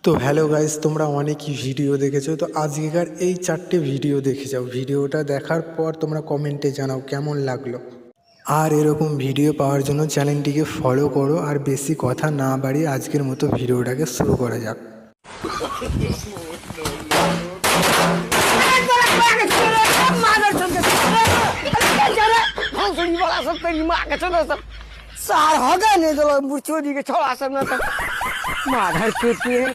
তো hello guys, তোমরা অনেকই ভিডিও দেখেছো। তো আজকেকার এই 4টে ভিডিও দেখে যাও। ভিডিওটা দেখার পর তোমরা কমেন্টে জানাও কেমন লাগলো। আর এরকম ভিডিও পাওয়ার জন্য চ্যানেলটিকে ফলো করো। আর বেশি কথা না বাড়িয়ে আজকের মতো ভিডিওটাকে শুরু করা যাক। सार होगा नहीं तो चोरी के छोड़ा सब ना तो माधर चोटी है।